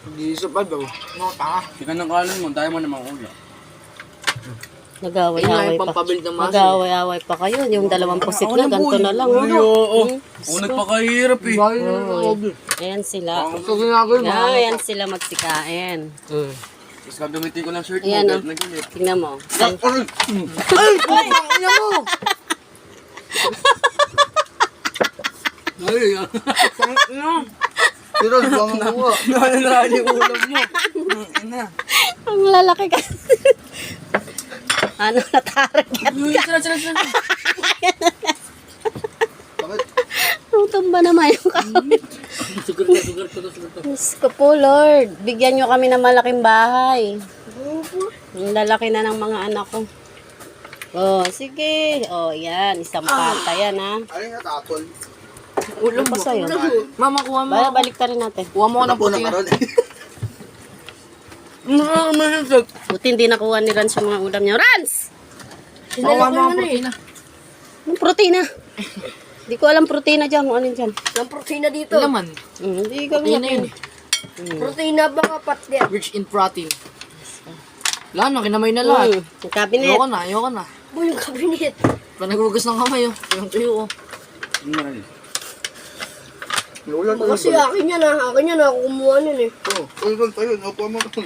Hindi isa pa daw. No, tanga. Sika ng kalan mo, tayo mo naman ulo. Nag-away-away pa. pampabuild ng muscle. Nag-away-away pa kayo. Yung dalawang pusit na, ganito na lang. Oo, oo. Diyos Unat ko. pa kahirap eh. Ayan sila. So, ginagawin mo. Ayan sila magsikain. Tapos gagamitin ko ng shirt mo, Ayan, galit oh. na galit. Tingnan mo. Ay! Putang ina mo! Ay, Putang ina! Pero, bang nakuha. nakalala yung ulam mo. Ina. Ang lalaki ka. Ano, natarget ka. Sala. Bakit? Tumba naman yung kawit. Sugar to. Diyos ko po, Lord. Bigyan nyo kami ng malaking bahay. Ang lalaki na ng mga anak ko. Oh, sige. Oh, yan. Isang pata yan, ha. Ay nga, tapol. Ulam pa sa'yo. Mama, kuha mo. Balik ta rin natin. Kuha mo ko ng Napuna puti. ka ron. Nakakamahisag. Buti hindi nakuha ni Rans yung mga ulam niya. Rans! Kuha mo ang puti na. Anong protina? Hindi ko alam protina dyan. Kung ano dyan. Ang protina dito. Laman. Hindi ko Protein na yun. Protina ba kapat din? Rich in protein. Wala na, kinamay na lahat. Yung cabinet. Ayoko na. Bu yung kabinet. Pa naghugas ng kamay, oh. Tuyong-tuyo, oh. Kasi akin yan ah. Akin yan ah. Ako kumuha nun eh. Tayo. Nakuha mo ito.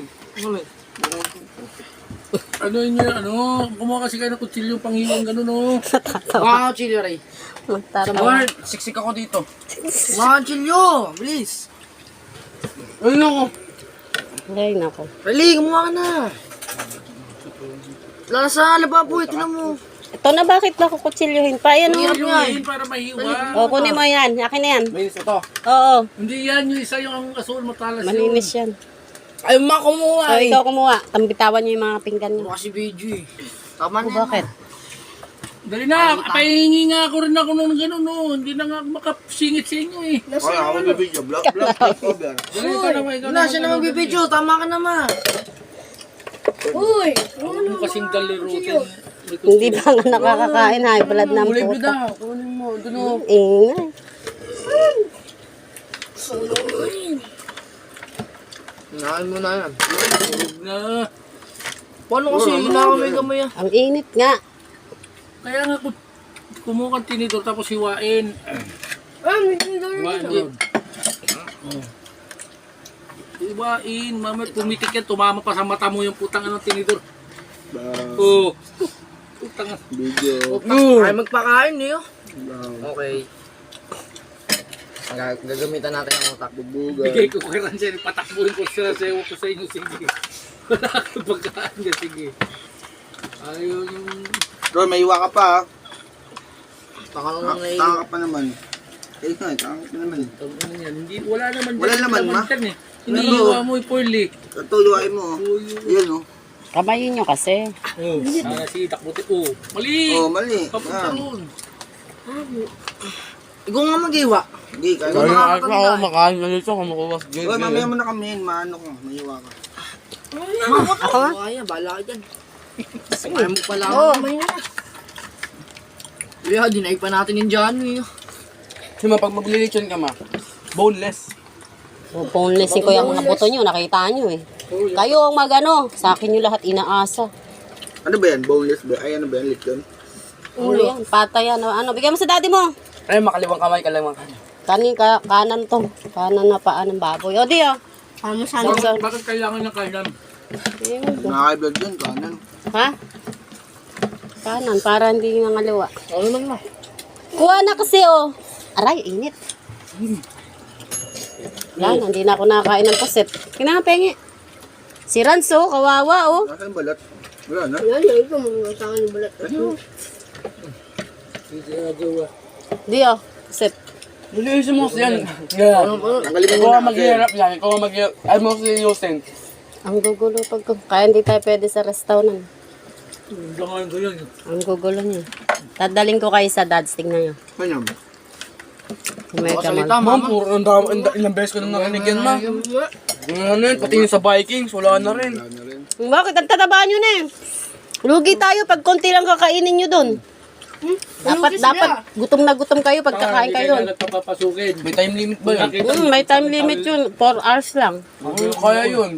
Ano yun yun, kumuha kasi kayo ng kutsilyo panghiwang gano'n, no? Wow, chili, Ray. Magtara mo. Lord, siksik ako dito. Wow, chilyo! Bilis! Ayun ako. Ay, nako. Rally, kumuha ka na. Lasa, lababoy, tinan mo. Ito na bakit ba kukutsilyohin pa? Ayan o. Yun para mahiwa. O, kunin mo yan. Akin na yan. Minis ito. Oo. Hindi yan, yung isa yung asul matalas yun. Malinis yan. Ay, ma, kumuha O, eh. ikaw kumuha. Tambitawan niyo yung mga pinggan niyo. Kasi video eh. Tama O, na. bakit? Dali na, pahingi nga ako rin ako nung gano'n, no. Hindi na nga ako makasingit sa inyo eh. Ay, ako bibidyo. Black cover. Dali, ikaw naman, ikaw Na, siya naman bibidyo. Tama ka naman. Uy! Ano kasing dalirutin? Hindi pa nga nakakakain. High blood ng Kulay puta. daw, kunin mo, doon o. Ingay. Nakain mo na yan. Huwag na. Paano kasi inakamay-kamay ah? Ang init nga. Kaya nga kumuha kang tinidor tapos hiwain. Ah, may tinidor Hiwain dito. yun. Hiwain, mama, pumitik yan, tumama pa sa mata mo yung putang anong tinidor. Oo. Putang Video. Ay, magpakain eh oh. Okay. Gagamitan natin ang utak. Bubugan. bigay ko kay Rancel, patakbuhin ko siya sa ewan ko sa inyo, sige. Wala ka pagkaan ka, sige. Ayaw yung... Bro, may iwa ka pa ha. Taka nang nai... Taka ka pa naman. Eh, ito eh, taka ka pa naman. Ano yan, hindi, wala naman Wala naman, ma. dyan eh. Iniiwa mo yung foil eh. Ito, iwain mo. Yan oh. Kamayin nyo kasi. Oh, sana si takbuti. Oh, mali! Oh, mali. Papunta Yan. ron. Ikaw nga mag-iwa. Hindi, kaya Ikaw nakakatanda. makain na dito, kumukuha sa Uy, mamaya mo na kami yun. Maano ko, may iwa ka. Ako nga. Kaya, bahala ka dyan. Ayaw mo pala. Oo. May na. Yeah, dinaig pa natin yung Johnny. Sima, pag maglilitsyon ka ma, boneless. Bonelessin ko yung mga buto nyo. Nakita nyo eh. Kayo ang magano. Sa akin nyo lahat inaasa. Ano ba yan? Boneless ba? Ay, ano ba yan? Lechon? Ano yan? Pata yan. Ano? Bigyan mo sa daddy mo. Ay, makaliwang kamay, kaliwang kamay. Kanan to. Kanan na paan ng baboy. O di o. Ano sana? Bakit kailangan ng kailan? Nakaka-high blood yun, kanan. Ha? Kanan. Para hindi ngaliwa. Ano naman? Kuha na kasi o. Aray, init. Wala na. Hindi na ako nakakain ng pusit. Kinapengi. Si Ranso, kawawa o. Nasaan yung balat? Wala na. Yan, yan. Ito, mga sa akin balat. Di o. Pusit. Bilisin mo yan. Yeah. Tanggalin mo Ikaw na ang maghihirap yan. Ikaw ang maghihirap. Ay mo si Yusen. Ang gugulo pag kaya hindi tayo pwede sa restaurant. Langan ko yan. Ang gugulo niya. Dadaling ko kayo sa dads. Tingnan nyo. Ano? Mega Salita, man. Ma'am, puro ilang beses ko nang narinig yan, ma. Ano yun, pati yung sa Vikings, wala na rin. Wala na rin. Bakit? Ang tataba nyo na eh. Lugi tayo pag konti lang kakainin nyo dun. Dapat gutom na gutom kayo pagkakain kayo. Hindi nagpapapasukin. May time limit ba yun? May time limit yun. 4 hours lang. Kaya yun.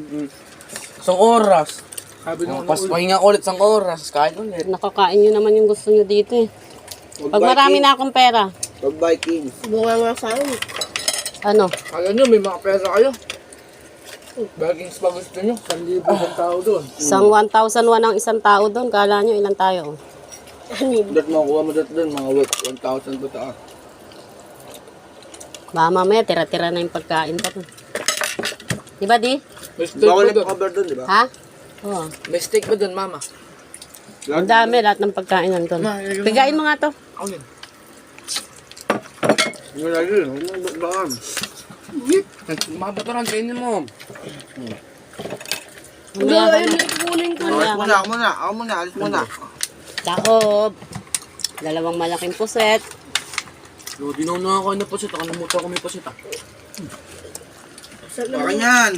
Isang oras. Sabi nung Pas pahinga ulit isang oras. Kain ulit. Nakakain nyo naman yung gusto nyo dito eh. Pag marami na akong pera. Pag Vikings. Bunga nga sa akin. Ano? Kaya nyo, may mga pera kayo. Bagings pa gusto nyo. 1,000 ng tao doon. Isang 1,001 ang isang tao doon. Kala nyo ilang tayo? Dat makuha mo dat doon, mga 1,000 pa taas. Baka mamaya tira-tira na yung pagkain pa to. Di ba di? May steak Bawal ba yung doon? cover doon, di ba? Ha? Oo. May steak ba doon, mama? Ang dami lahat ng pagkain nandun. Pigain mo nga to. Ako yun. Yung lagi, huwag mo bakbakan. Mabaturan, kainin mo. Hindi, ayun, kukunin ko. Alis muna, ako muna, alis muna. Taob. Dalawang malaking puset. Di na ako nakakuha na pusit. Nakalimutan ko may pusit ah. Baka yan.